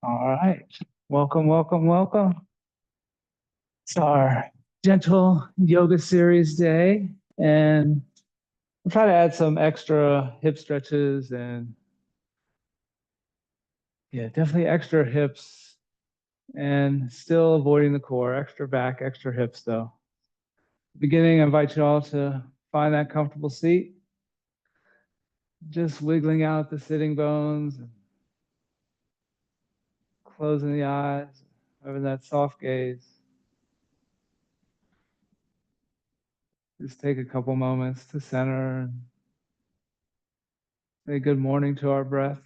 All right. Welcome, welcome, welcome. It's our gentle yoga series day, and we'll try to add some extra hip stretches and definitely extra hips and still avoiding the core, extra back, extra hips though. Beginning, I invite you all to find that comfortable seat, just wiggling out the sitting bones, and closing the eyes, having that soft gaze. Just take a couple moments to center and say good morning to our breath.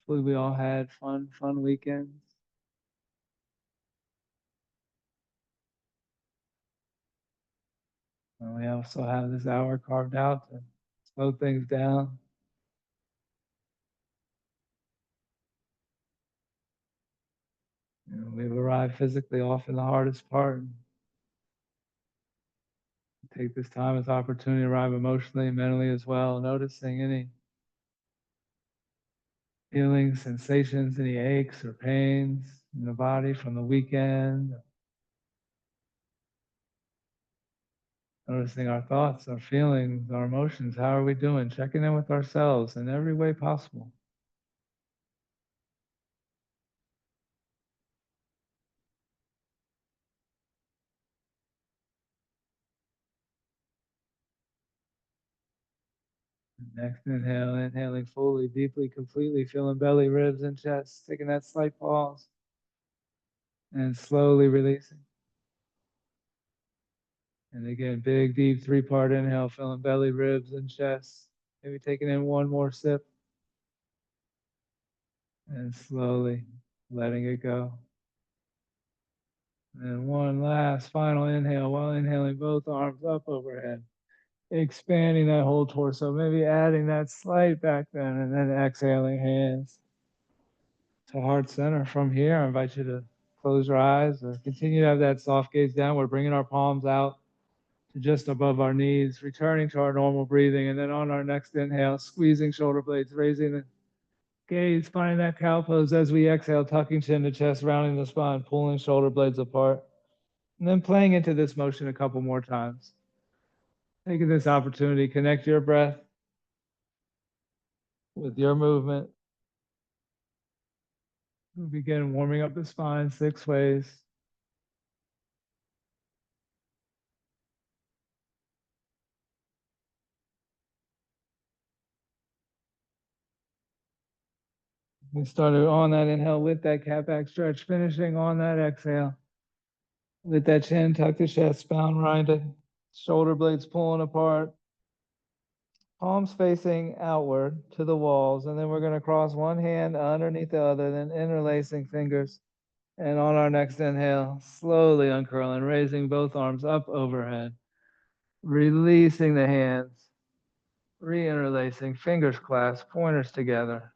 Hopefully we all had fun weekends. And we also have this hour carved out to slow things down. And we've arrived physically often the hardest part. Take this time as opportunity to arrive emotionally and mentally as well, noticing any feelings, sensations, any aches or pains in the body from the weekend. Noticing our thoughts, our feelings, our emotions. How are we doing? Checking in with ourselves in every way possible. Next inhale, inhaling fully, deeply, completely, feeling belly, ribs, and chest. Taking that slight pause and slowly releasing. And again, big, deep three-part inhale, feeling belly, ribs, and chest. Maybe taking in one more sip. And slowly letting it go. And one last final inhale while inhaling both arms up overhead. Expanding that whole torso, maybe adding that slight back bend, and then exhaling hands to heart center. From here, I invite you to close your eyes or continue to have that soft gaze downward, bringing our palms out to just above our knees, returning to our normal breathing. And then on our next inhale, squeezing shoulder blades, raising the gaze, finding that cow pose as we exhale, tucking chin to chest, rounding the spine, pulling shoulder blades apart. And then playing into this motion a couple more times. Taking this opportunity, connect your breath with your movement. We begin warming up the spine 6 ways. We started on that inhale with that cat back stretch, finishing on that exhale with that chin tucked to chest, spine rounded, shoulder blades pulling apart, palms facing outward to the walls. And then we're going to cross one hand underneath the other, then interlacing fingers. And on our next inhale, slowly uncurling, raising both arms up overhead, releasing the hands, re-interlacing, fingers clasped, pointers together.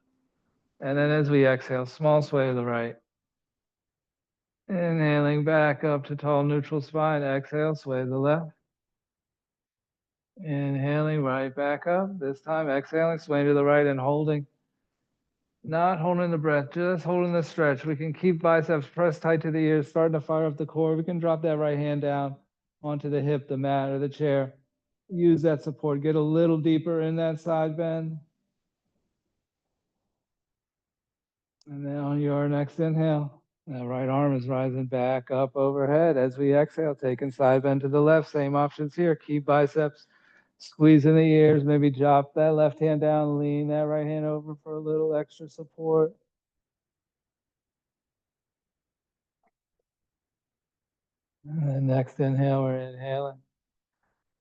And then as we exhale, small sway to the right. Inhaling back up to tall neutral spine. Exhale, sway to the left. Inhaling right back up. This time exhaling, sway to the right and holding. Not holding the breath, just holding the stretch. We can keep biceps pressed tight to the ears, starting to fire up the core. We can drop that right hand down onto the hip, the mat, or the chair. Use that support. Get a little deeper in that side bend. And then on your next inhale, that right arm is rising back up overhead. As we exhale, taking side bend to the left. Same options here. Keep biceps squeezing the ears. Maybe drop that left hand down. Lean that right hand over for a little extra support. And then next inhale, we're inhaling.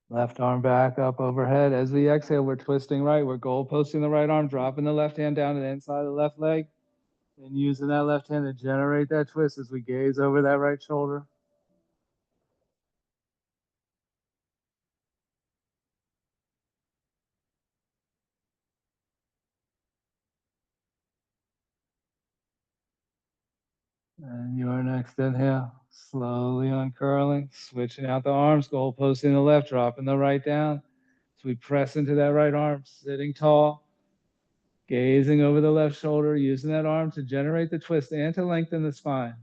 Left arm back up overhead. As we exhale, we're twisting right. We're goal posting the right arm, dropping the left hand down to the inside of the left leg. And using that left hand to generate that twist as we gaze over that right shoulder. And your next inhale, slowly uncurling, switching out the arms, goal posting the left, dropping the right down. So we press into that right arm, sitting tall, Gazing over the left shoulder, using that arm to generate the twist and to lengthen the spine.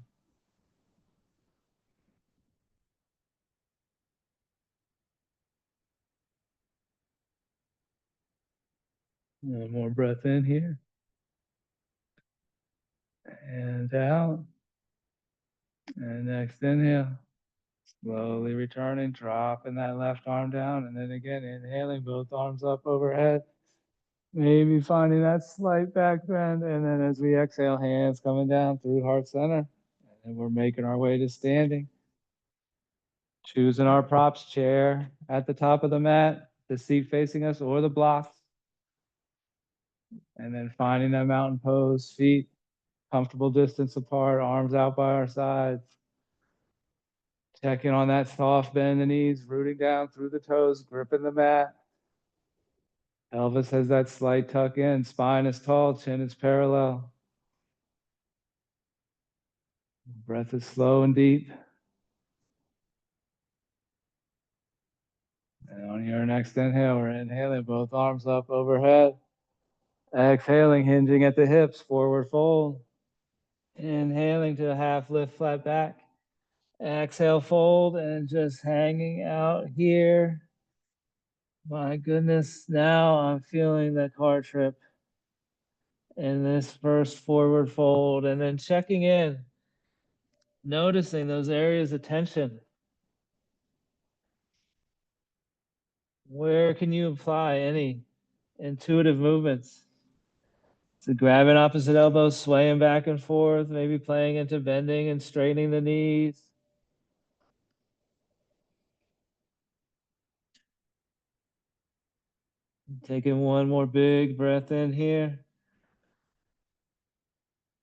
One more breath in here. And out. And next inhale. Slowly returning, dropping that left arm down. And then again, inhaling, both arms up overhead. Maybe finding that slight back bend. And then as we exhale, hands coming down through heart center. And then we're making our way to standing. Choosing our props, chair at the top of the mat, the seat facing us or the blocks. And then finding that mountain pose, feet comfortable distance apart, arms out by our sides. Checking on that soft bend in the knees, rooting down through the toes, gripping the mat. Pelvis has that slight tuck in, spine is tall, chin is parallel. Breath is slow and deep. And on your next inhale, we're inhaling, both arms up overhead. Exhaling, hinging at the hips, forward fold. Inhaling to a half lift, flat back. Exhale, fold, and just hanging out here. My goodness, now I'm feeling the car trip in this first forward fold, and then checking in, noticing those areas of tension. Where can you apply any intuitive movements? So grabbing opposite elbows, swaying back and forth, maybe playing into bending and straightening the knees. Taking one more big breath in here.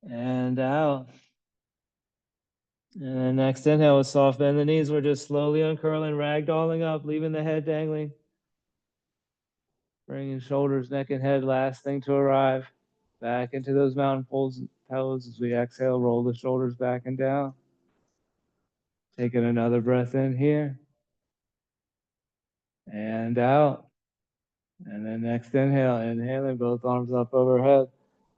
And out. And then next inhale with soft bend the knees. We're just slowly uncurling, ragdolling up, leaving the head dangling. Bringing shoulders, neck, and head last thing to arrive. Back into those mountain poses as we exhale, roll the shoulders back and down. Taking another breath in here. And out. And then next inhale, inhaling, both arms up overhead.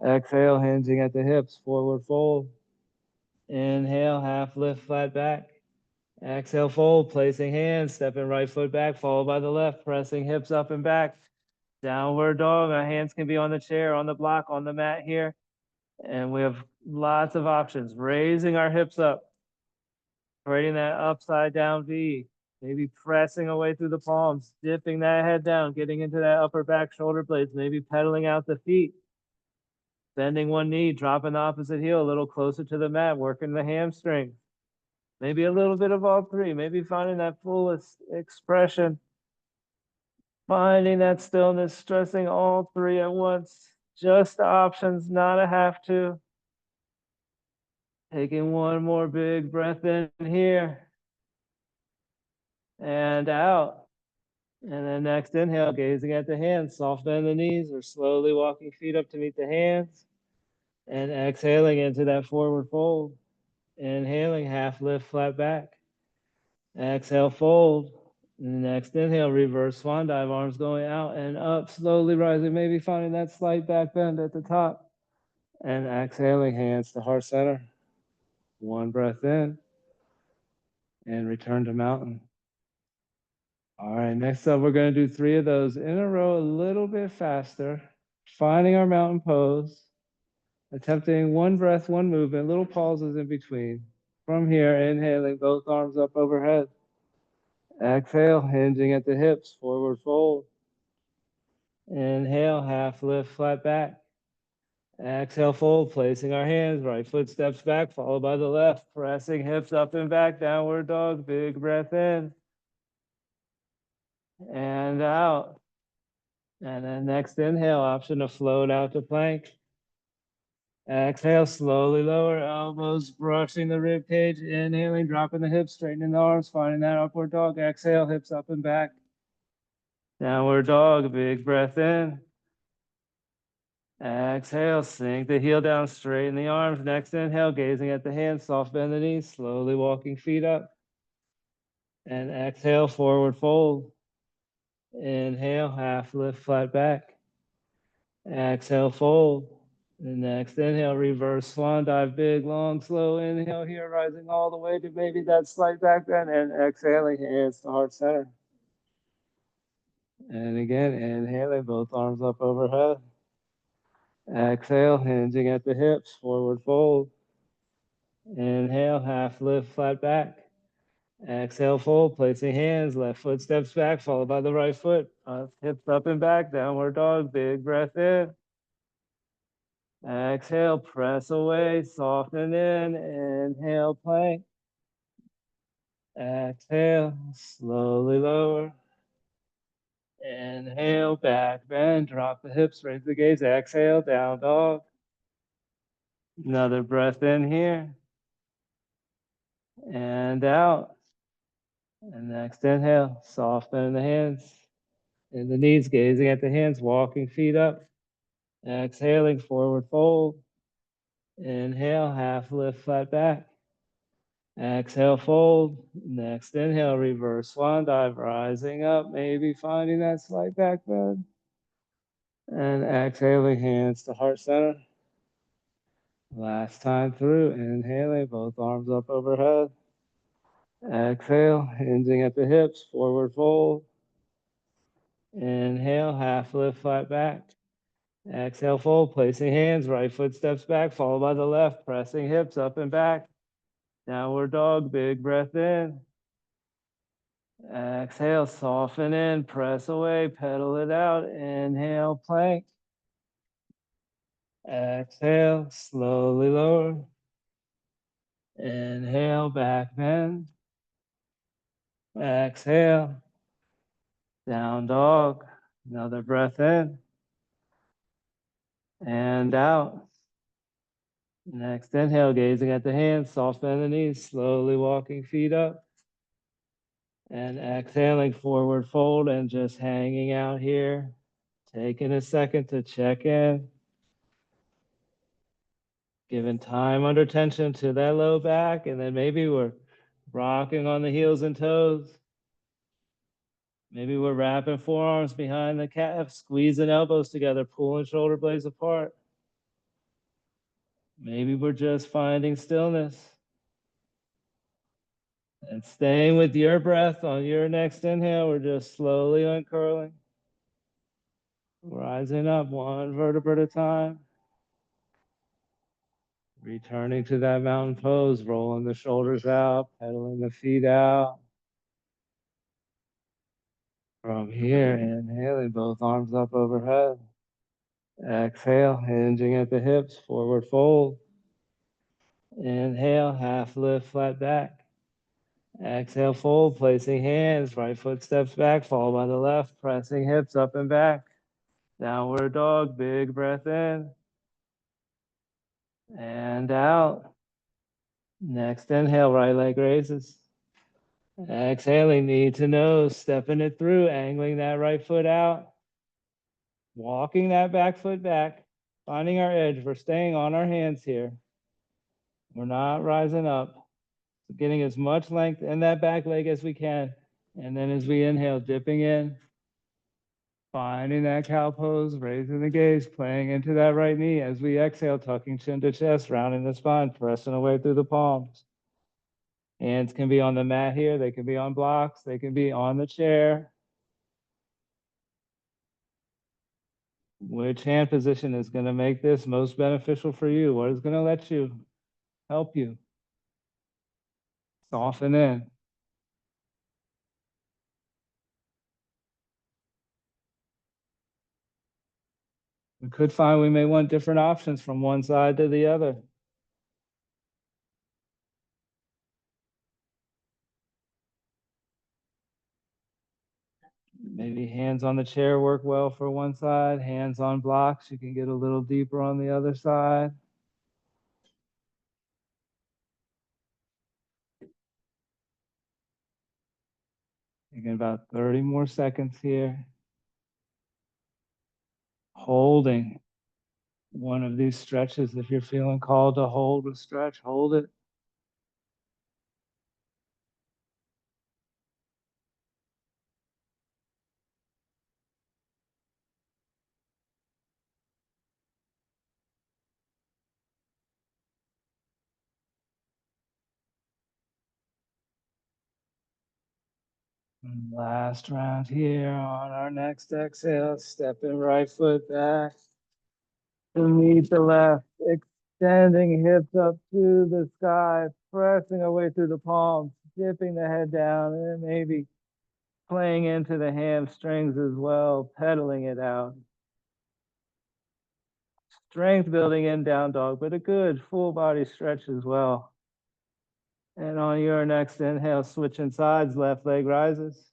Exhale, hinging at the hips, forward fold. Inhale, half lift, flat back. Exhale, fold, placing hands, stepping right foot back, followed by the left, pressing hips up and back. Downward dog, our hands can be on the chair, on the block, on the mat here. And we have lots of options. Raising our hips up, creating that upside down V, maybe pressing away through the palms, dipping that head down, getting into that upper back shoulder blades, maybe pedaling out the feet, bending one knee, dropping the opposite heel a little closer to the mat, working the hamstring. Maybe a little bit of all three, maybe finding that fullest expression, finding that stillness, stressing all three at once. Just the options, not a have to. Taking one more big breath in here and out. And then next inhale, gazing at the hands, soft bend the knees or slowly walking feet up to meet the hands. And exhaling into that forward fold. Inhaling, half lift, flat back. Exhale, fold. And next inhale, reverse swan dive, arms going out and up, slowly rising, maybe finding that slight back bend at the top. And exhaling, hands to heart center. One breath in and return to mountain. All right, next up, we're going to do 3 of those in a row, a little bit faster, finding our mountain pose, attempting one breath, one movement, little pauses in between. From here, inhaling, both arms up overhead. Exhale, hinging at the hips, forward fold. Inhale, half lift, flat back. Exhale, fold, placing our hands, right foot steps back, followed by the left, pressing hips up and back, downward dog, big breath in. And out. And then next inhale, option to float out to plank. Exhale, slowly lower elbows, brushing the rib cage. Inhaling, dropping the hips, straightening the arms, finding that upward dog. Exhale, hips up and back. Downward dog, big breath in. Exhale, sink the heel down, straighten the arms. Next inhale, gazing at the hands, soft bend the knees, slowly walking feet up. And exhale, forward fold. Inhale, half lift, flat back. Exhale, fold. The next inhale, reverse swan dive, big, long, slow inhale here, rising all the way to maybe that slight back bend, and exhaling, hands to heart center. And again, inhaling, both arms up overhead. Exhale, hinging at the hips, forward fold. Inhale, half lift, flat back. Exhale, fold, placing hands, left foot steps back, followed by the right foot. Hips up and back, downward dog, big breath in. Exhale, press away, soften in, inhale, plank. Exhale, slowly lower. Inhale, back bend, drop the hips, raise the gaze. Exhale, down dog. Another breath in here. And out. And next inhale, soften the hands and the knees, gazing at the hands, walking feet up. Exhaling, forward fold. Inhale, half lift, flat back. Exhale, fold. Next inhale, reverse swan dive, rising up, maybe finding that slight back bend. And exhaling, hands to heart center. Last time through, inhaling, both arms up overhead. Exhale, hinging at the hips, forward fold. Inhale, half lift, flat back. Exhale, fold, placing hands, right foot steps back, followed by the left, pressing hips up and back. Downward dog, big breath in. Exhale, soften in, press away, pedal it out. Inhale, plank. Exhale, slowly lower. Inhale, back bend. Exhale, down dog. Another breath in and out. Next inhale, gazing at the hands, soft bend the knees, slowly walking feet up. And exhaling, forward fold and just hanging out here. Taking a second to check in. Giving time under tension to that low back, and then maybe we're rocking on the heels and toes. Maybe we're wrapping forearms behind the calf, squeezing elbows together, pulling shoulder blades apart. Maybe we're just finding stillness and staying with your breath on your next inhale. We're just slowly uncurling, rising up one vertebra at a time. Returning to that mountain pose, rolling the shoulders out, pedaling the feet out. From here, inhaling, both arms up overhead. Exhale, hinging at the hips, forward fold. Inhale, half lift, flat back. Exhale, fold, placing hands, right foot steps back, followed by the left, pressing hips up and back. Downward dog, big breath in. And out. Next inhale, right leg raises. Exhaling, knee to nose, stepping it through, angling that right foot out. Walking that back foot back, finding our edge. We're staying on our hands here. We're not rising up. Getting as much length in that back leg as we can. And then as we inhale, dipping in, finding that cow pose, raising the gaze, playing into that right knee. As we exhale, tucking chin to chest, rounding the spine, pressing away through the palms. Hands can be on the mat here. They can be on blocks. They can be on the chair. Which hand position is going to make this most beneficial for you? What is going to let you help you soften in? We could find we may want different options from one side to the other. Maybe hands on the chair work well for one side, hands on blocks, you can get a little deeper on the other side. Again, about 30 more seconds here. Holding one of these stretches. If you're feeling called to hold a stretch, hold it. And last round here on our next exhale, stepping right foot back to meet the left, extending hips up to the sky, pressing our way through the palms, dipping the head down, and then maybe playing into the hamstrings as well, pedaling it out. Strength building in down dog, but a good full body stretch as well. And on your next inhale, switching sides, left leg rises.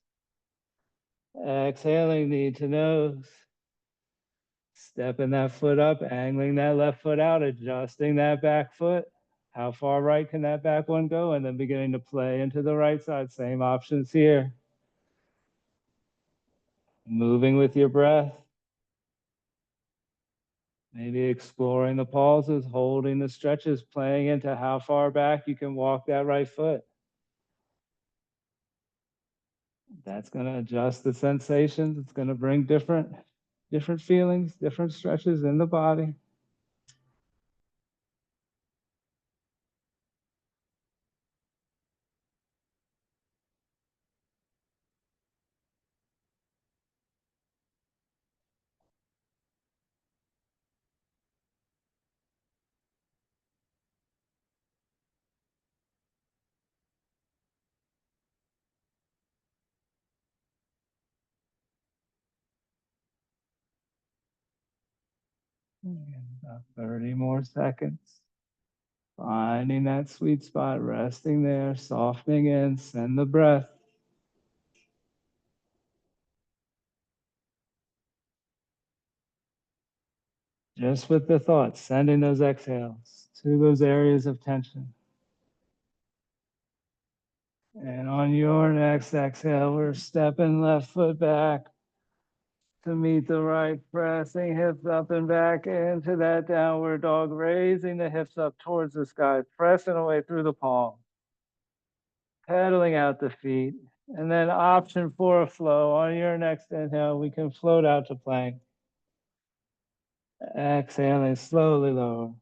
Exhaling, knee to nose. Stepping that foot up, angling that left foot out, adjusting that back foot. How far right can that back one go? And then beginning to play into the right side. Same options here. Moving with your breath. Maybe exploring the pauses, holding the stretches, playing into how far back you can walk that right foot. That's going to adjust the sensations. It's going to bring different feelings, different stretches in the body. And about 30 more seconds. Finding that sweet spot, resting there, softening in, send the breath. Just with the thoughts, sending those exhales to those areas of tension. And on your next exhale, we're stepping left foot back to meet the right, pressing hips up and back into that downward dog, raising the hips up towards the sky, pressing away through the palm, pedaling out the feet. And then option for a flow. On your next inhale, we can float out to plank. Exhaling, slowly lower.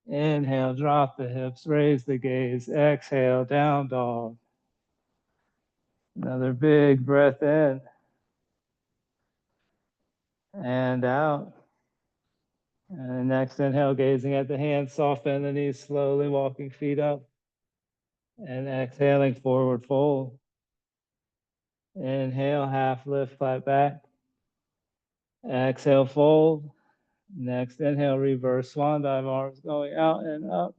Inhale, drop the hips, raise the gaze. Exhale, down dog. Another big breath in and out. And next inhale, gazing at the hands, soft bend the knees, slowly walking feet up. And exhaling, forward fold. Inhale, half lift, flat back. Exhale, fold. Next inhale, reverse swan dive, arms going out and up.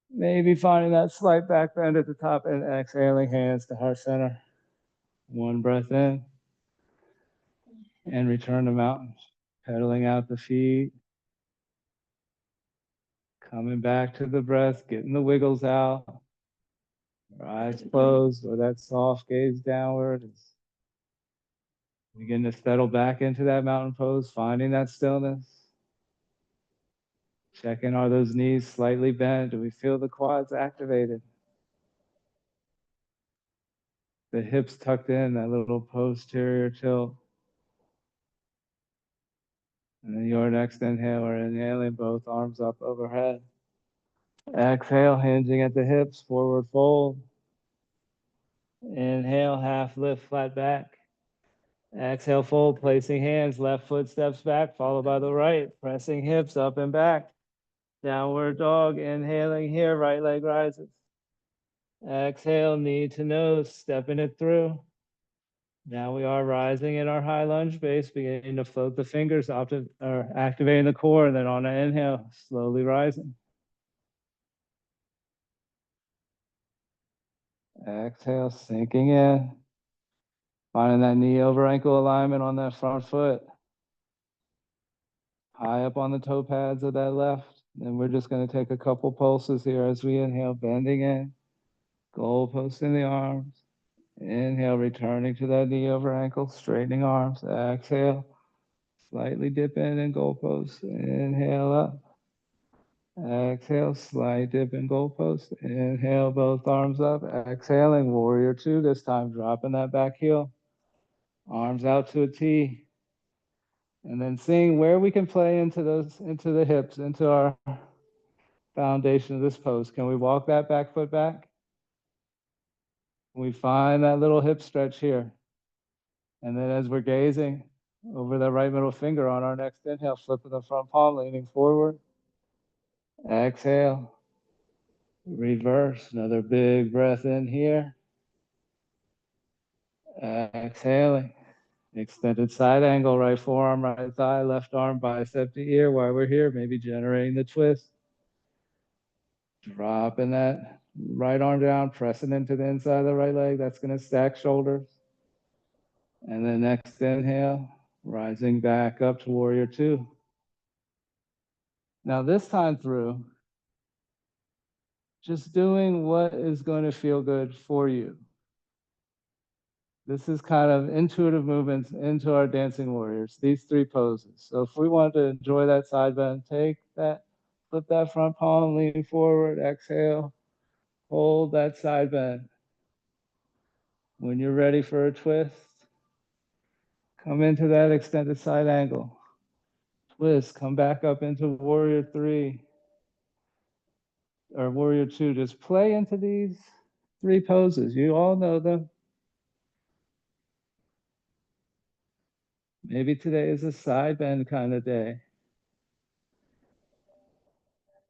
Maybe finding that slight back bend at the top and exhaling, hands to heart center. One breath in and return to mountains. Pedaling out the feet. Coming back to the breath, getting the wiggles out. Eyes closed or that soft gaze downward. Begin to settle back into that mountain pose, finding that stillness. Checking, are those knees slightly bent? Do we feel the quads activated? The hips tucked in, that little posterior tilt. And then your next inhale, we're inhaling both arms up overhead. Exhale, hinging at the hips, forward fold. Inhale, half lift, flat back. Exhale, fold, placing hands, left foot steps back, followed by the right, pressing hips up and back. Downward dog, inhaling here, right leg rises. Exhale, knee to nose, stepping it through. Now we are rising in our high lunge base, beginning to float the fingers, activating the core, and then on an inhale, slowly rising. Exhale, sinking in. Finding that knee over ankle alignment on that front foot. High up on the toe pads of that left. Then we're just going to take a couple pulses here as we inhale, bending in. Goalpost in the arms. Inhale, returning to that knee over ankle, straightening arms. Exhale, slightly dip in and goalpost. Inhale up. Exhale, slight dip in goalpost. Inhale, both arms up. Exhaling, warrior two, this time dropping that back heel. Arms out to a T. And then seeing where we can play into the hips, into our foundation of this pose. Can we walk that back foot back? We find that little hip stretch here. And then as we're gazing over the right middle finger on our next inhale, flipping the front palm, leaning forward. Exhale. Reverse. Another big breath in here. Exhaling. Extended side angle, right forearm, right thigh, left arm, bicep to ear. While we're here, maybe generating the twist. Dropping that right arm down, pressing into the inside of the right leg. That's going to stack shoulders. And then next inhale, rising back up to warrior two. Now this time through, just doing what is going to feel good for you. This is kind of intuitive movements into our dancing warriors, these three poses. So if we want to enjoy that side bend, take that, flip that front palm, lean forward, exhale, hold that side bend. When you're ready for a twist, come into that extended side angle. Twist, come back up into warrior three or warrior two. Just play into these three poses. You all know them. Maybe today is a side bend kind of day.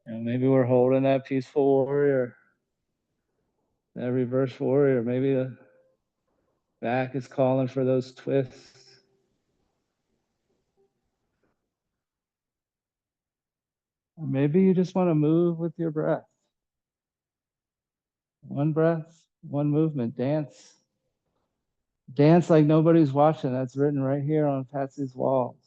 And maybe we're holding that peaceful warrior, that reverse warrior. Maybe the back is calling for those twists. Or maybe you just want to move with your breath. One breath, one movement, dance. Dance like nobody's watching. That's written right here on Patsy's walls.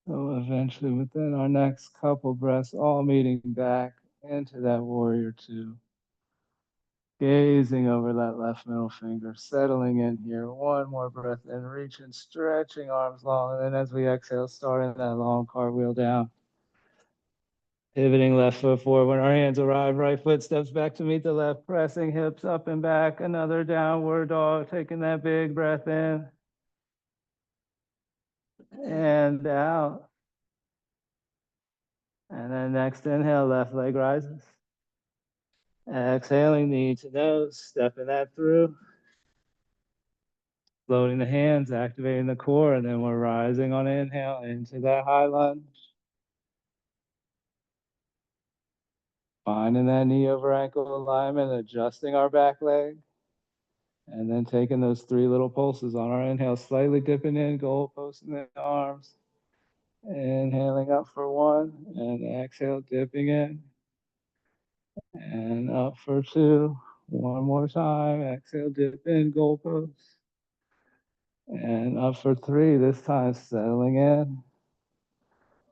So eventually within our next couple breaths, all meeting back into that warrior two. Gazing over that left middle finger, settling in here. One more breath in, reaching, stretching arms long. And then as we exhale, starting that long cartwheel down. Pivoting left foot forward. When our hands arrive, right foot steps back to meet the left, pressing hips up and back. Another downward dog, taking that big breath in and out. And then next inhale, left leg rises. Exhaling, knee to nose, stepping that through. Floating the hands, activating the core, and then we're rising on inhale into that high lunge. Finding that knee over ankle alignment, adjusting our back leg. And then taking those three little pulses on our inhale, slightly dipping in, goalpost in the arms. Inhaling up for one, and exhale, dipping in. And up for two. One more time, exhale, dip in, goalpost. And up for three, this time settling in.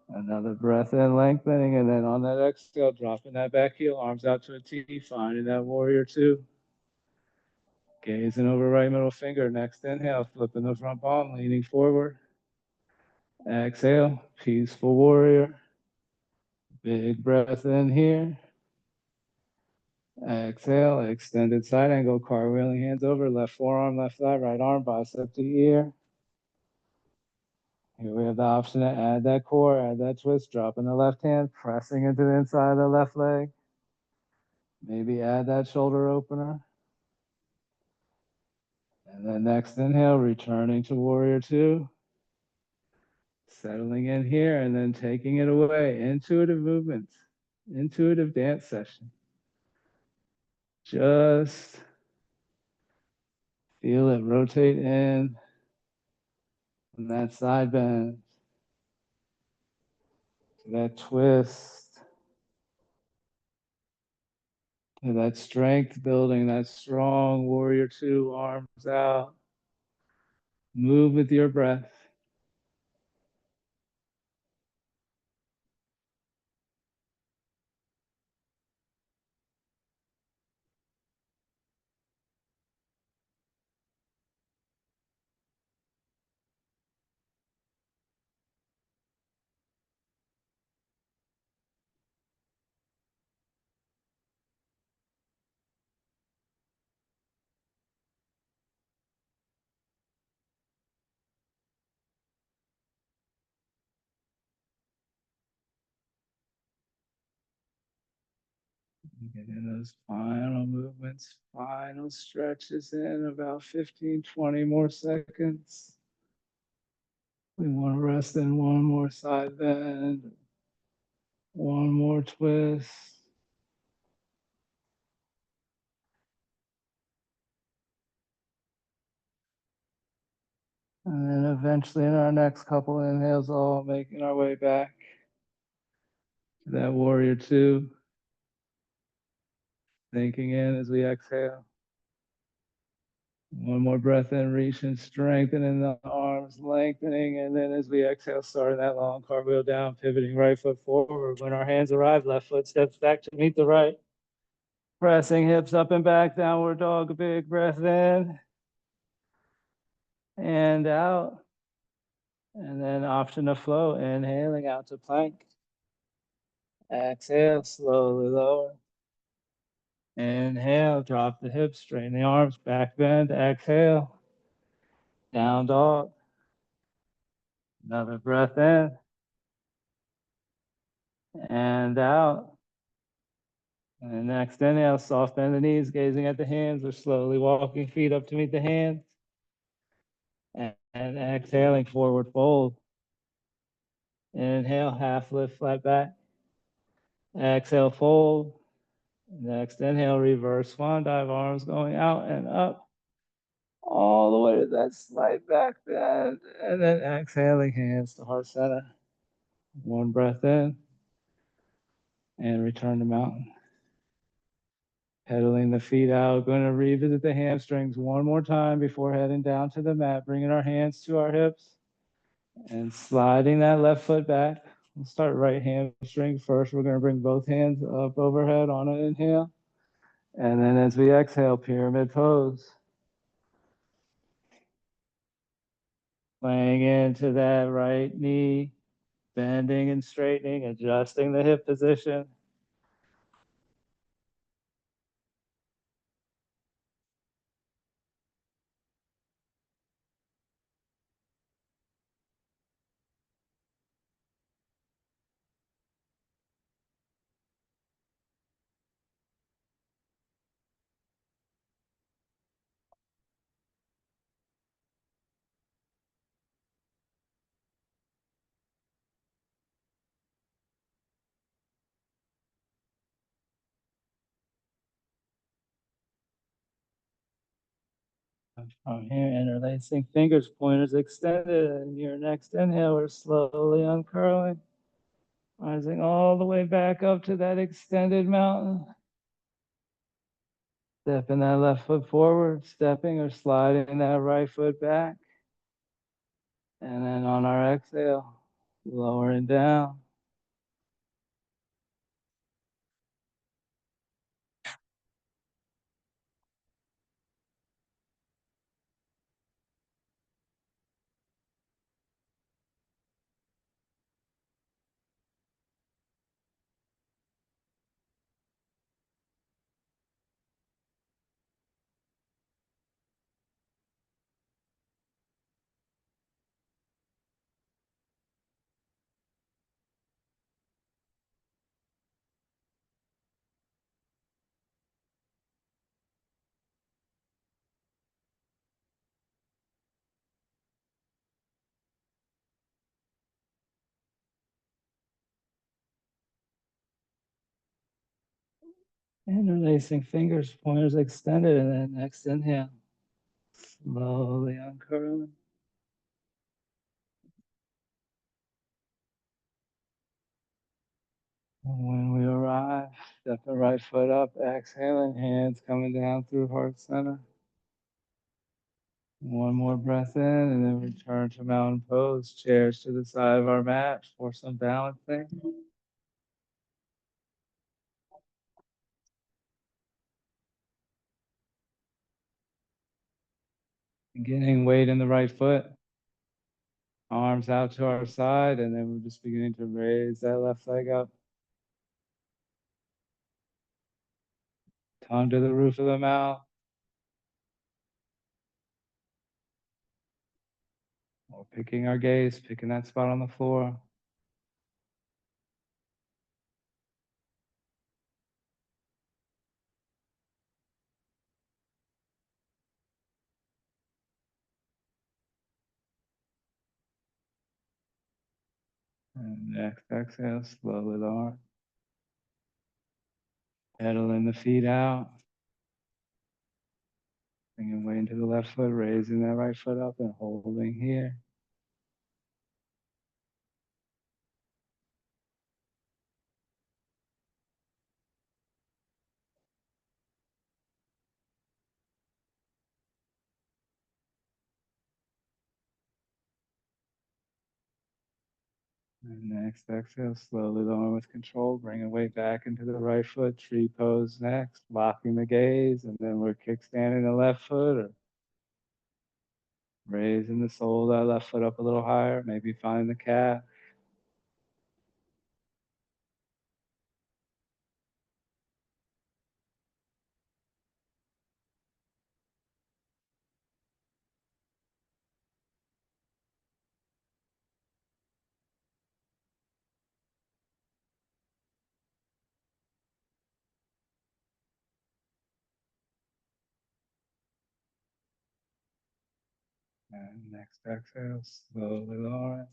Another breath in, lengthening, and then on that exhale, dropping that back heel, arms out to a T, finding that warrior two. Gazing over right middle finger, next inhale, flipping the front palm, leaning forward. Exhale, peaceful warrior. Big breath in here. Exhale, extended side angle, cartwheeling hands over, left forearm, left thigh, right arm, bicep to ear. Here we have the option to add that core, add that twist, dropping the left hand, pressing into the inside of the left leg. Maybe add that shoulder opener. And then next inhale, returning to warrior two. Settling in here and then taking it away. Intuitive movements, intuitive dance session. Just feel it rotate in from that side bend to that twist to that strength building, that strong warrior two, arms out. Move with your breath. Getting those final movements, final stretches in about 15, 20 more seconds. We want to rest in one more side bend, one more twist. And then eventually in our next couple inhales, all making our way back to that warrior two. Sinking in as we exhale. One more breath in, reaching, strengthening the arms, lengthening. And then as we exhale, starting that long cartwheel down, pivoting right foot forward. When our hands arrive, left foot steps back to meet the right. Pressing hips up and back, downward dog, a big breath in and out. And then option to flow, inhaling out to plank. Exhale, slowly lower. Inhale, drop the hips, straighten the arms, back bend, exhale. Down dog. Another breath in and out. And next inhale, soft bend the knees, gazing at the hands or slowly walking feet up to meet the hands. And exhaling, forward fold. Inhale, half lift, flat back. Exhale, fold. Next inhale, reverse swan dive, arms going out and up. All the way to that slight back bend. And then exhaling, hands to heart center. One breath in. And return to mountain. Pedaling the feet out, going to revisit the hamstrings one more time before heading down to the mat, bringing our hands to our hips and sliding that left foot back. We'll start right hamstring first. We're going to bring both hands up overhead on an inhale. And then as we exhale, pyramid pose. Playing into that right knee, bending and straightening, adjusting the hip position. From here, interlacing fingers, pointers extended, and your next inhale, we're slowly uncurling, rising all the way back up to that extended mountain. Stepping that left foot forward, stepping or sliding that right foot back. And then on our exhale, lowering down. Interlacing fingers, pointers extended, and then next inhale, slowly uncurling. And when we arrive, step the right foot up, exhaling, hands coming down through heart center. One more breath in, and then return to mountain pose. Chairs to the side of our mat for some balancing. Getting weight in the right foot. Arms out to our side, and then we're just beginning to raise that left leg up. Tongue to the roof of the mouth. We're picking our gaze, picking that spot on the floor. And next exhale, slowly lower. Pedaling the feet out. Bringing weight into the left foot, raising that right foot up and holding here. And next exhale, slowly lower with control, bringing weight back into the right foot, tree pose next, locking the gaze, and then we're kickstanding the left foot or raising the sole of that left foot up a little higher, maybe find the calf. And next exhale, slowly lower.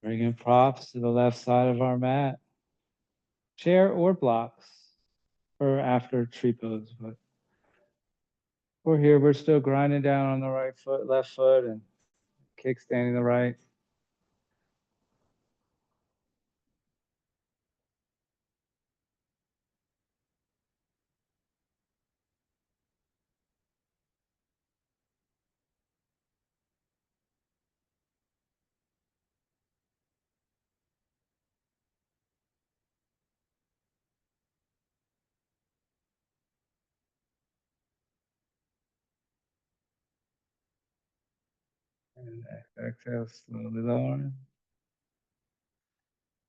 Bringing props to the left side of our mat, chair or blocks for after tree pose. But we're here, we're still grinding down on the right foot, left foot, and kickstanding the right. And exhale, slowly lowering.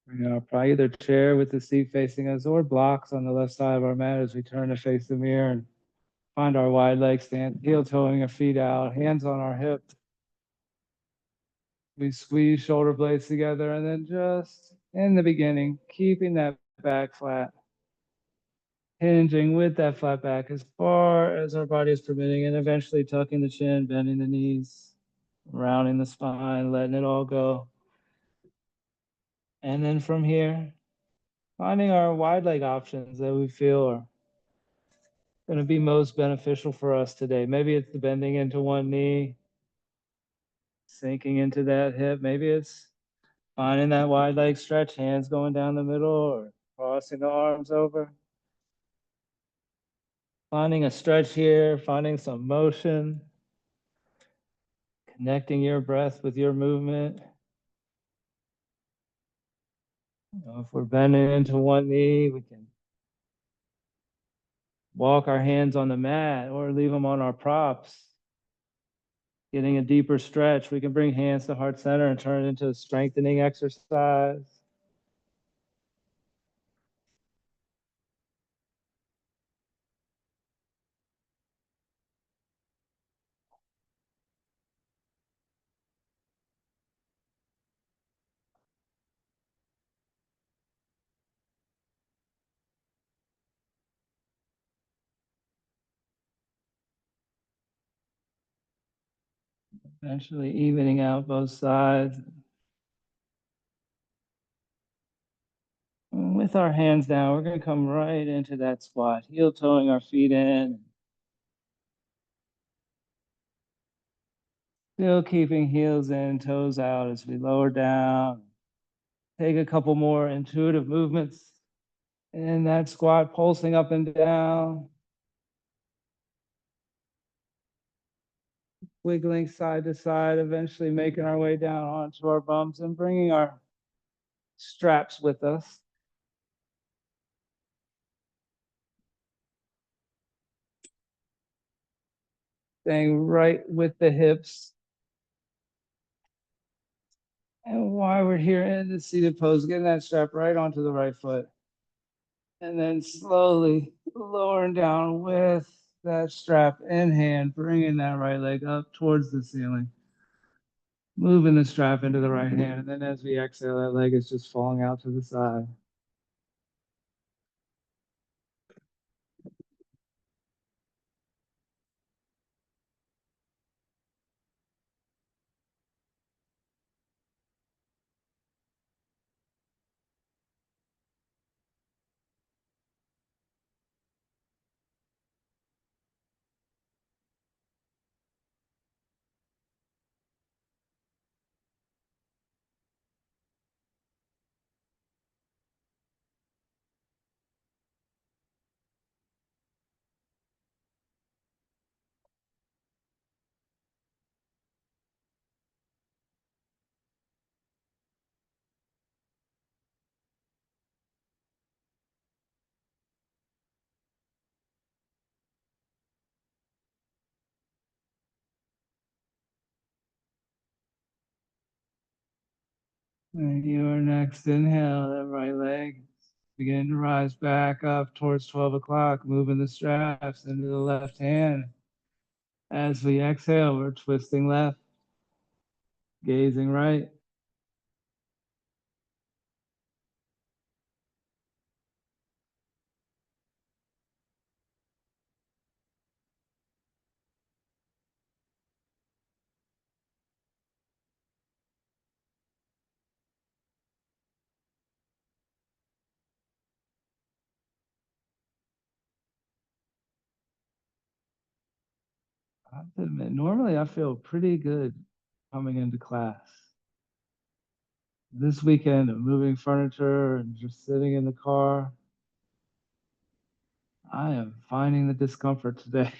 Bring our probably either chair with the seat facing us or blocks on the left side of our mat as we turn to face the mirror and find our wide leg stance, heel toeing our feet out, hands on our hip. We squeeze shoulder blades together and then just in the beginning, keeping that back flat, hinging with that flat back as far as our body is permitting, and eventually tucking the chin, bending the knees, rounding the spine, letting it all go. And then from here, finding our wide leg options that we feel are going to be most beneficial for us today. Maybe it's the bending into one knee, sinking into that hip. Maybe it's finding that wide leg stretch, hands going down the middle or crossing the arms over. Finding a stretch here, finding some motion, connecting your breath with your movement. If we're bending into one knee, we can walk our hands on the mat or leave them on our props. Getting a deeper stretch, we can bring hands to heart center and turn it into a strengthening exercise. Eventually evening out both sides. And with our hands down, we're going to come right into that squat, heel toeing our feet in. Still keeping heels in, toes out as we lower down. Take a couple more intuitive movements in that squat, pulsing up and down. Wiggling side to side, eventually making our way down onto our bums and bringing our straps with us. Staying right with the hips. And while we're here in the seated pose, getting that strap right onto the right foot. And then slowly lowering down with that strap in hand, bringing that right leg up towards the ceiling. Moving the strap into the right hand. And then as we exhale, that leg is just falling out to the side. And your next inhale, that right leg begin to rise back up towards 12 o'clock, moving the straps into the left hand. As we exhale, we're twisting left, gazing right. I have to admit, normally I feel pretty good coming into class. This weekend of moving furniture and just sitting in the car, I am finding the discomfort today.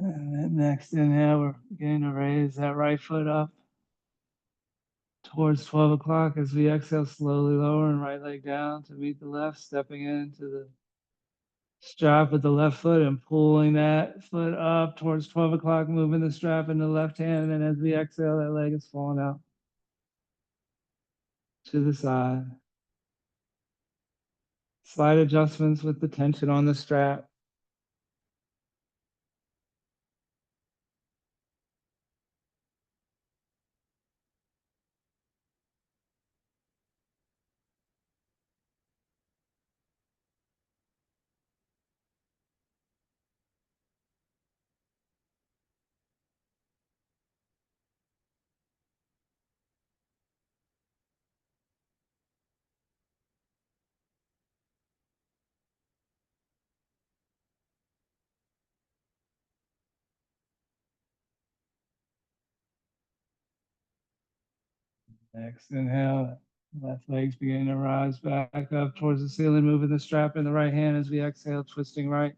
And then next inhale, we're beginning to raise that right foot up towards 12 o'clock as we exhale, slowly lowering right leg down to meet the left, stepping into the strap with the left foot and pulling that foot up towards 12 o'clock, moving the strap in the left hand. And as we exhale, that leg is falling out to the side. Slight adjustments with the tension on the strap. Next inhale, left leg's beginning to rise back up towards the ceiling, moving the strap in the right hand as we exhale, twisting right.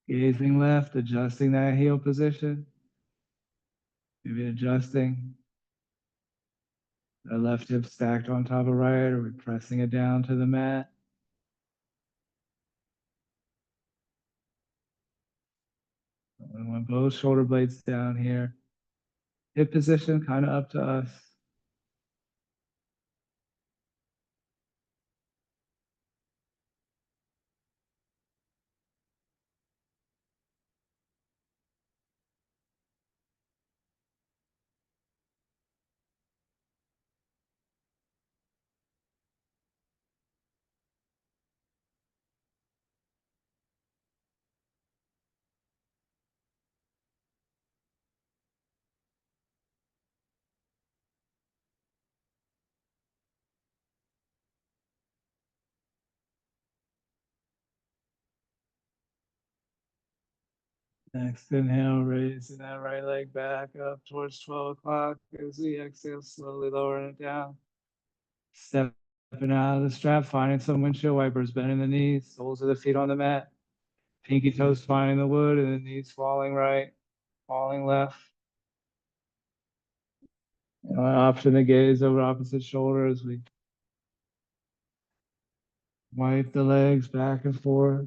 Gazing left, adjusting that heel position. Maybe adjusting the left hip stacked on top of right, or we're pressing it down to the mat. We want both shoulder blades down here. Hip position kind of up to us. Next inhale, raising that right leg back up towards 12 o'clock as we exhale, slowly lowering it down. Stepping out of the strap, finding some windshield wipers, bending the knees, soles of the feet on the mat, pinky toes finding the wood, and the knees falling right, falling left. And an option to gaze over opposite shoulder as we wipe the legs back and forth.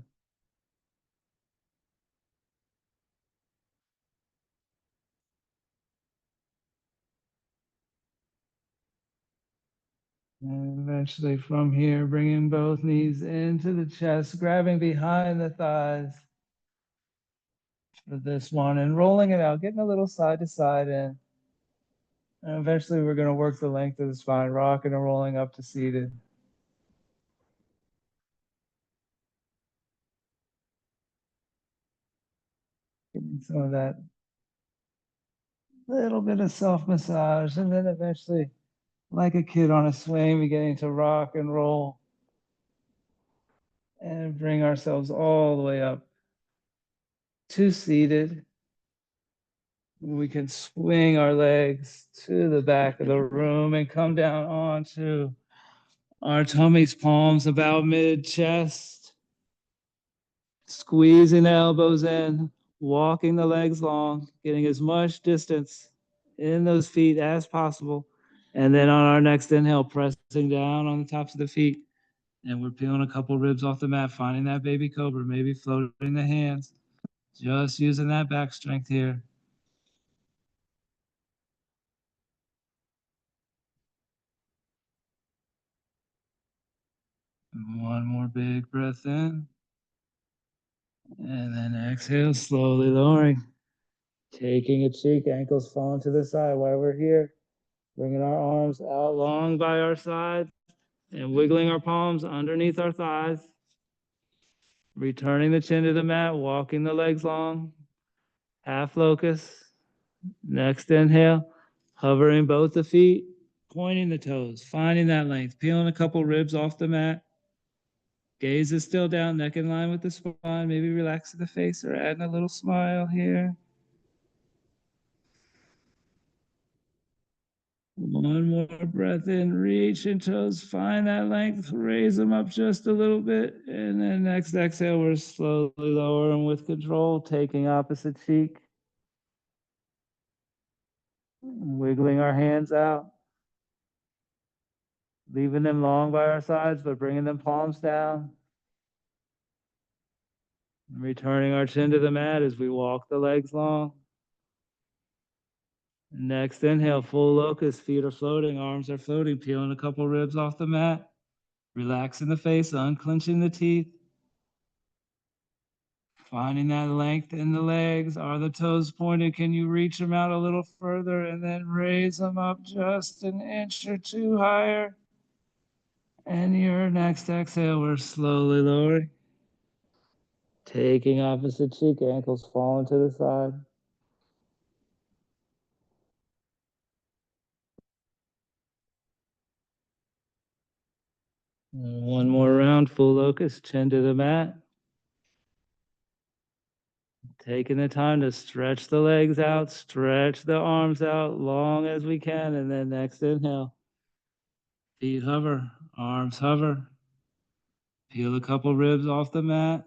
And eventually from here, bringing both knees into the chest, grabbing behind the thighs for this one and rolling it out, getting a little side to side in. And eventually we're going to work the length of the spine, rocking and rolling up to seated. Getting some of that little bit of self massage, and then eventually, like a kid on a swing, beginning to rock and roll and bring ourselves all the way up to seated. We can swing our legs to the back of the room and come down onto our tummy's palms about mid chest, squeezing the elbows in, walking the legs long, getting as much distance in those feet as possible. And then on our next inhale, pressing down on the tops of the feet. And we're peeling a couple ribs off the mat, finding that baby cobra, maybe floating the hands, just using that back strength here. And one more big breath in. And then exhale, slowly lowering. Taking a cheek, ankles falling to the side while we're here. Bringing our arms out long by our sides and wiggling our palms underneath our thighs. Returning the chin to the mat, walking the legs long. Half locust. Next inhale, hovering both the feet, pointing the toes, finding that length, peeling a couple ribs off the mat. Gaze is still down, neck in line with the spine. Maybe relaxing the face or adding a little smile here. One more breath in, reach and toes, find that length, raise them up just a little bit. And then next exhale, we're slowly lowering with control, taking opposite cheek. Wiggling our hands out. Leaving them long by our sides, but bringing them palms down. Returning our chin to the mat as we walk the legs long. Next inhale, full locust, feet are floating, arms are floating, peeling a couple ribs off the mat. Relaxing the face, unclenching the teeth. Finding that length in the legs. Are the toes pointed? Can you reach them out a little further and then raise them up just an inch or two higher? And your next exhale, we're slowly lowering. Taking opposite cheek, ankles falling to the side. One more round, full locust, chin to the mat. Taking the time to stretch the legs out, stretch the arms out long as we can, and then next inhale. Feet hover, arms hover. Peel a couple ribs off the mat.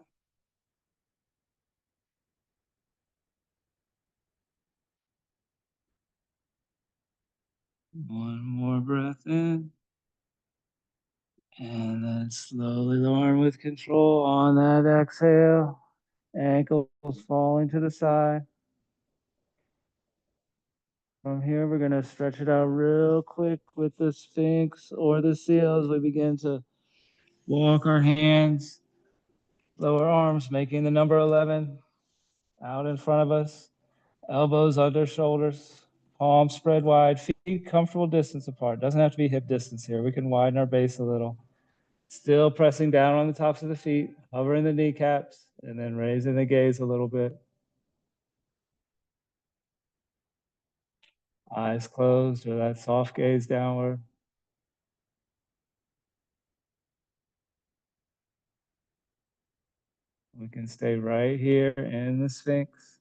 One more breath in. And then slowly lowering with control on that exhale. Ankles falling to the side. From here, we're going to stretch it out real quick with the Sphinx or the seal as we begin to walk our hands, lower arms, making the number 11 out in front of us. Elbows under shoulders, palms spread wide, feet comfortable distance apart. Doesn't have to be hip distance here. We can widen our base a little. Still pressing down on the tops of the feet, hovering the kneecaps, and then raising the gaze a little bit. Eyes closed or that soft gaze downward. We can stay right here in the Sphinx.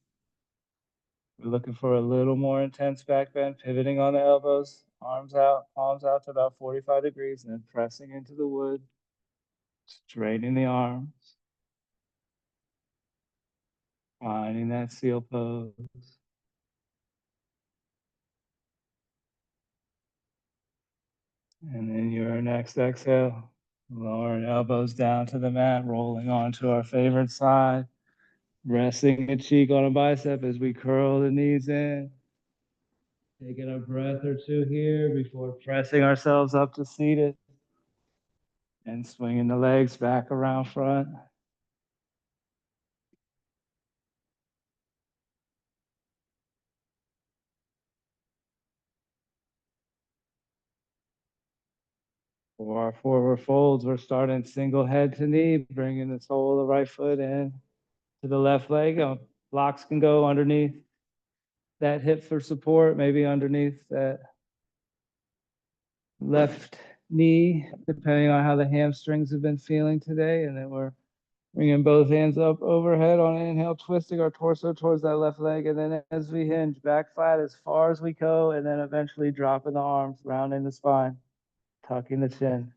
We're looking for a little more intense back bend, pivoting on the elbows, arms out, palms out to about 45 degrees, and then pressing into the wood, straightening the arms, finding that seal pose. And then your next exhale, lowering elbows down to the mat, rolling onto our favorite side, resting a cheek on a bicep as we curl the knees in. Taking a breath or two here before pressing ourselves up to seated and swinging the legs back around front. For our forward folds, we're starting single head to knee, bringing the sole of the right foot in to the left leg. Blocks can go underneath that hip for support, maybe underneath that left knee, depending on how the hamstrings have been feeling today. And then we're bringing both hands up overhead on inhale, twisting our torso towards that left leg. And then as we hinge, back flat as far as we go, and then eventually dropping the arms, rounding the spine, tucking the chin.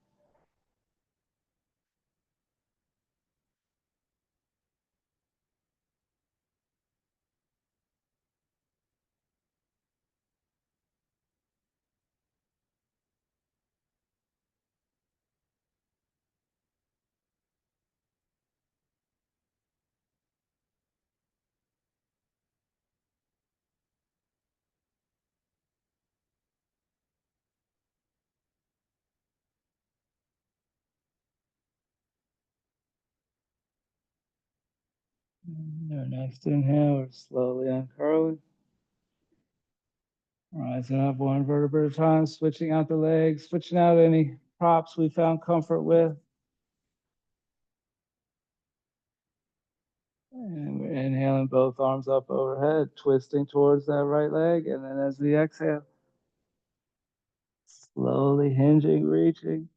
Our next inhale, we're slowly uncurling. Rising up one vertebra at a time, switching out the legs, switching out any props we found comfort with. And we're inhaling both arms up overhead, twisting towards that right leg. And then as we exhale, slowly hinging, reaching,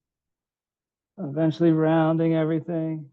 eventually rounding everything.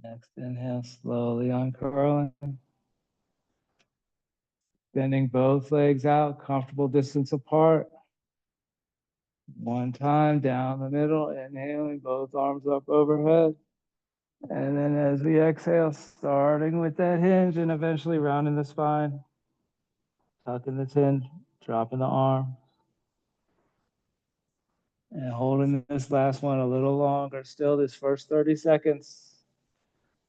Next inhale, slowly uncurling. Bending both legs out, comfortable distance apart. One time down the middle, inhaling both arms up overhead. And then as we exhale, starting with that hinge and eventually rounding the spine, tucking the chin, dropping the arm, and holding this last one a little longer. Still, this first 30 seconds,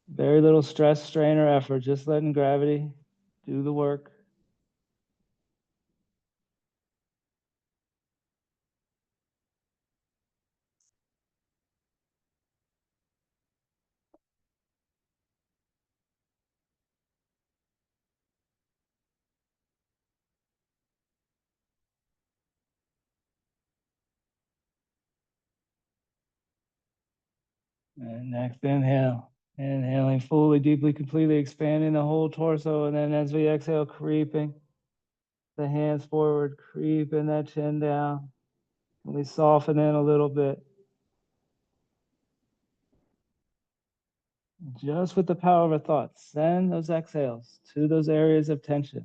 very little stress, strain, or effort, just letting gravity do the work. And next inhale, inhaling fully, deeply, completely expanding the whole torso. And then as we exhale, creeping the hands forward, creeping that chin down. And we soften in a little bit. Just with the power of a thought, send those exhales to those areas of tension.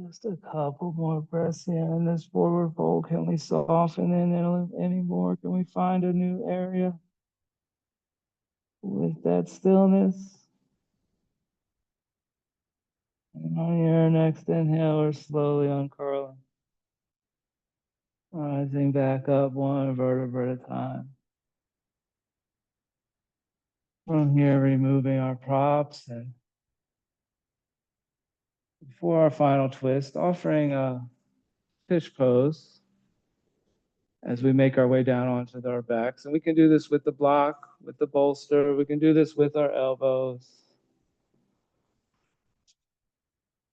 Just a couple more breaths here in this forward fold. Can we soften in any more? Can we find a new area with that stillness? And on your next inhale, we're slowly uncurling. Rising back up one vertebra at a time. From here, removing our props, and before our final twist, offering a fish pose as we make our way down onto our backs. And we can do this with the block, with the bolster. We can do this with our elbows.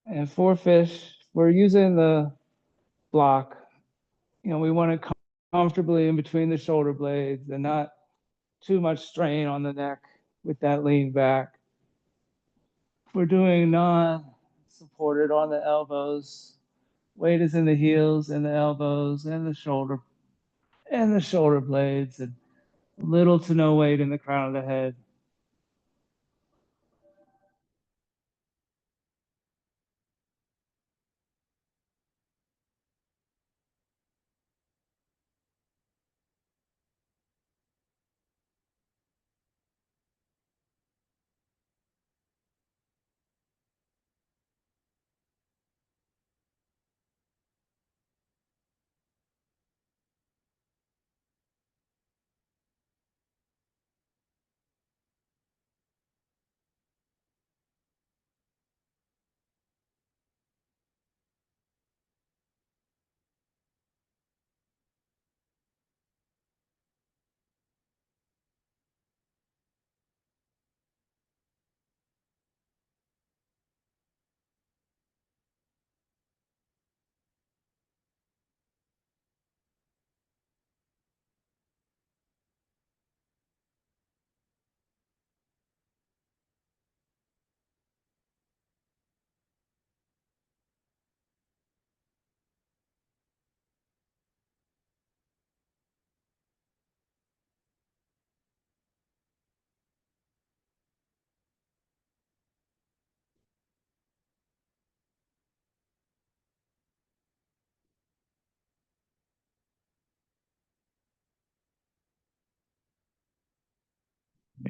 And for fish, we're using the block. You know, we want it comfortably in between the shoulder blades and not too much strain on the neck with that lean back. We're doing non-supported on the elbows. Weight is in the heels and the elbows and the shoulder blades, and little to no weight in the crown of the head.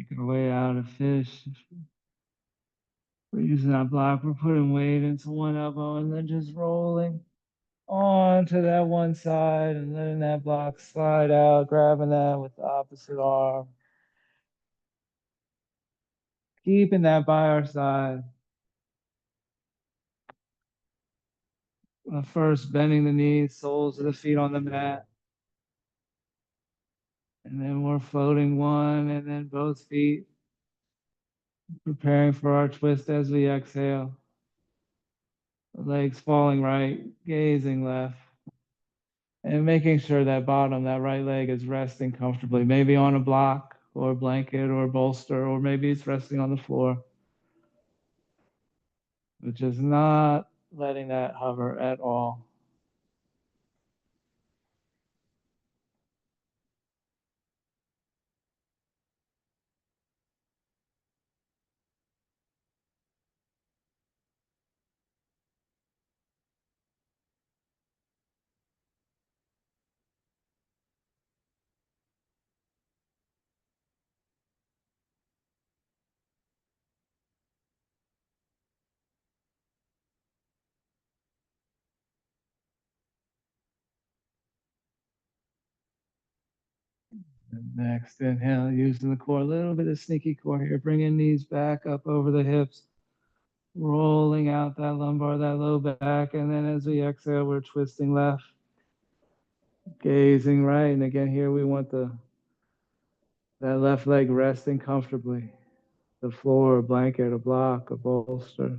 Make our way out of fish. We're using that block. We're putting weight into one elbow and then just rolling onto that one side and letting that block slide out, grabbing that with the opposite arm. Keeping that by our side. First, bending the knees, soles of the feet on the mat. And then we're floating one and then both feet, preparing for our twist as we exhale. The legs falling right, gazing left. And making sure that bottom, that right leg is resting comfortably, maybe on a block or a blanket or a bolster, or maybe it's resting on the floor. But just not letting that hover at all. And next, inhale, using the core, a little bit of sneaky core here, bringing knees back up over the hips, rolling out that lumbar, that low back, and then as we exhale, we're twisting left, gazing right, and again here we want that left leg resting comfortably, the floor, a blanket, a block, a bolster.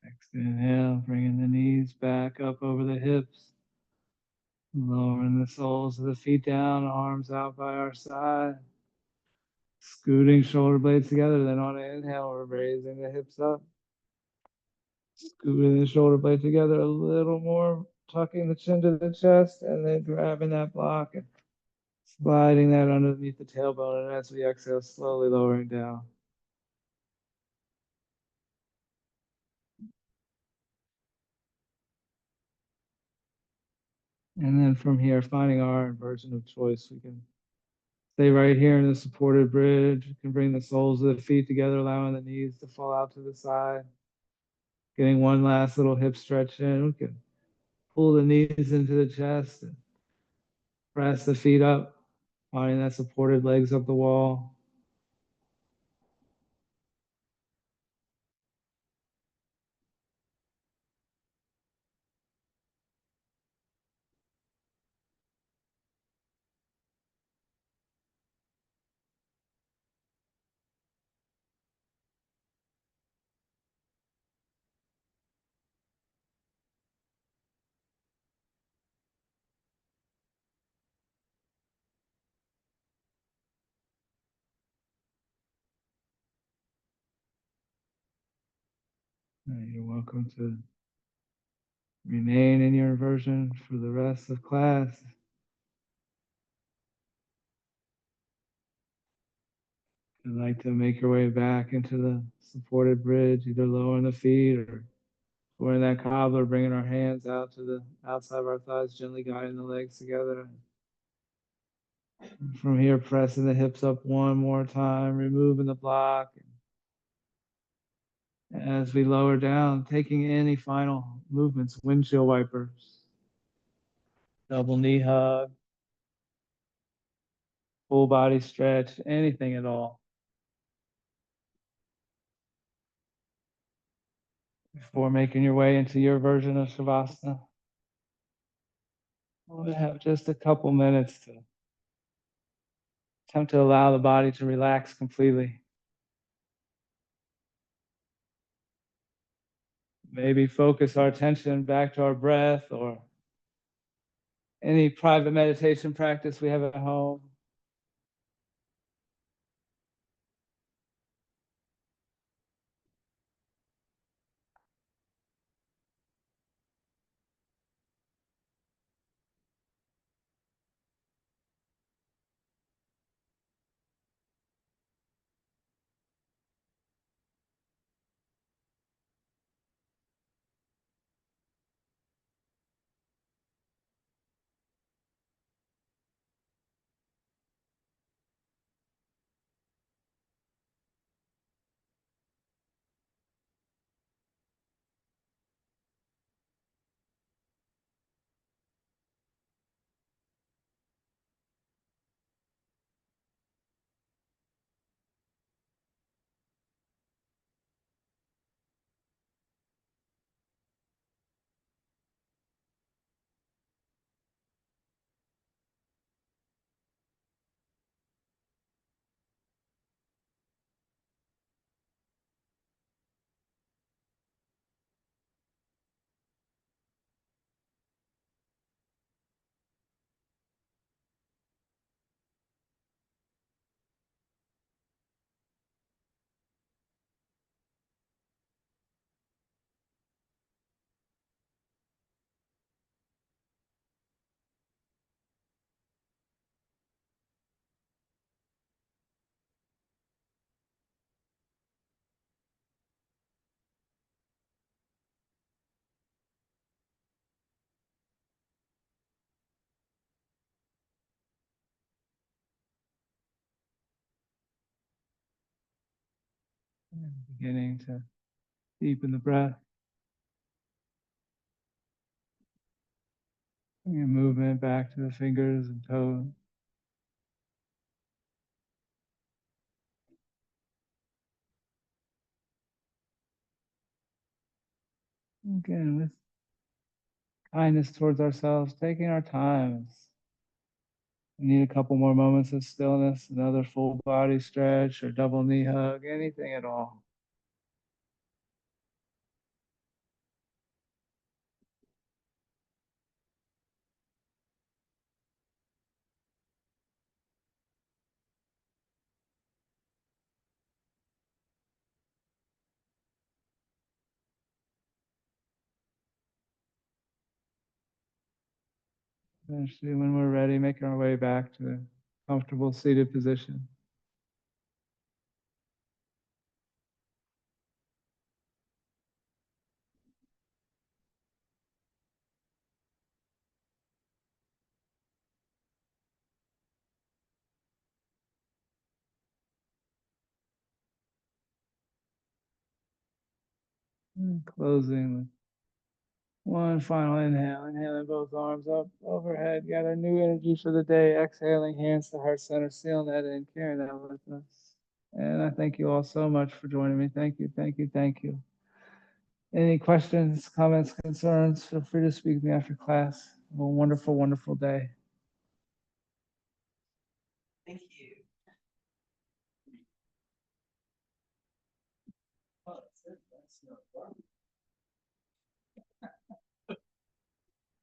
Next inhale, bringing the knees back up over the hips, lowering the soles of the feet down, arms out by our side, scooting shoulder blades together. Then on an inhale, we're raising the hips up, scooting the shoulder blades together a little more, tucking the chin to the chest, and then grabbing that block and sliding that underneath the tailbone. And as we exhale, slowly lowering down. And then from here, finding our inversion of choice, we can stay right here in the supported bridge. You can bring the soles of the feet together, allowing the knees to fall out to the side. Getting one last little hip stretch in. We can pull the knees into the chest and press the feet up, finding that supported legs up the wall. And you're welcome to remain in your inversion for the rest of class. If you'd like to make your way back into the supported bridge, either lowering the feet or we're in that cobbler, bringing our hands out to the outside of our thighs, gently guiding the legs together. From here, pressing the hips up one more time, removing the block. As we lower down, taking any final movements, windshield wipers, double knee hug, full body stretch, anything at all. Before making your way into your version of Shavasana, we'll have just a couple minutes to attempt to allow the body to relax completely. Maybe focus our attention back to our breath or any private meditation practice we have at home. And beginning to deepen the breath. Bring your movement back to the fingers and toes. Again, with kindness towards ourselves, taking our time. We need a couple more moments of stillness, another full body stretch or double knee hug, anything at all. Eventually, when we're ready, making our way back to a comfortable seated position. And closing with one final inhale. Inhaling both arms up overhead. Gather new energy for the day. Exhaling, hands to heart center. Sealing that in, carrying that with us. And I thank you all so much for joining me. Thank you, thank you, thank you. Any questions, comments, concerns, feel free to speak to me after class. Have a wonderful, wonderful day. Thank you. Oh, that's it. That's no problem.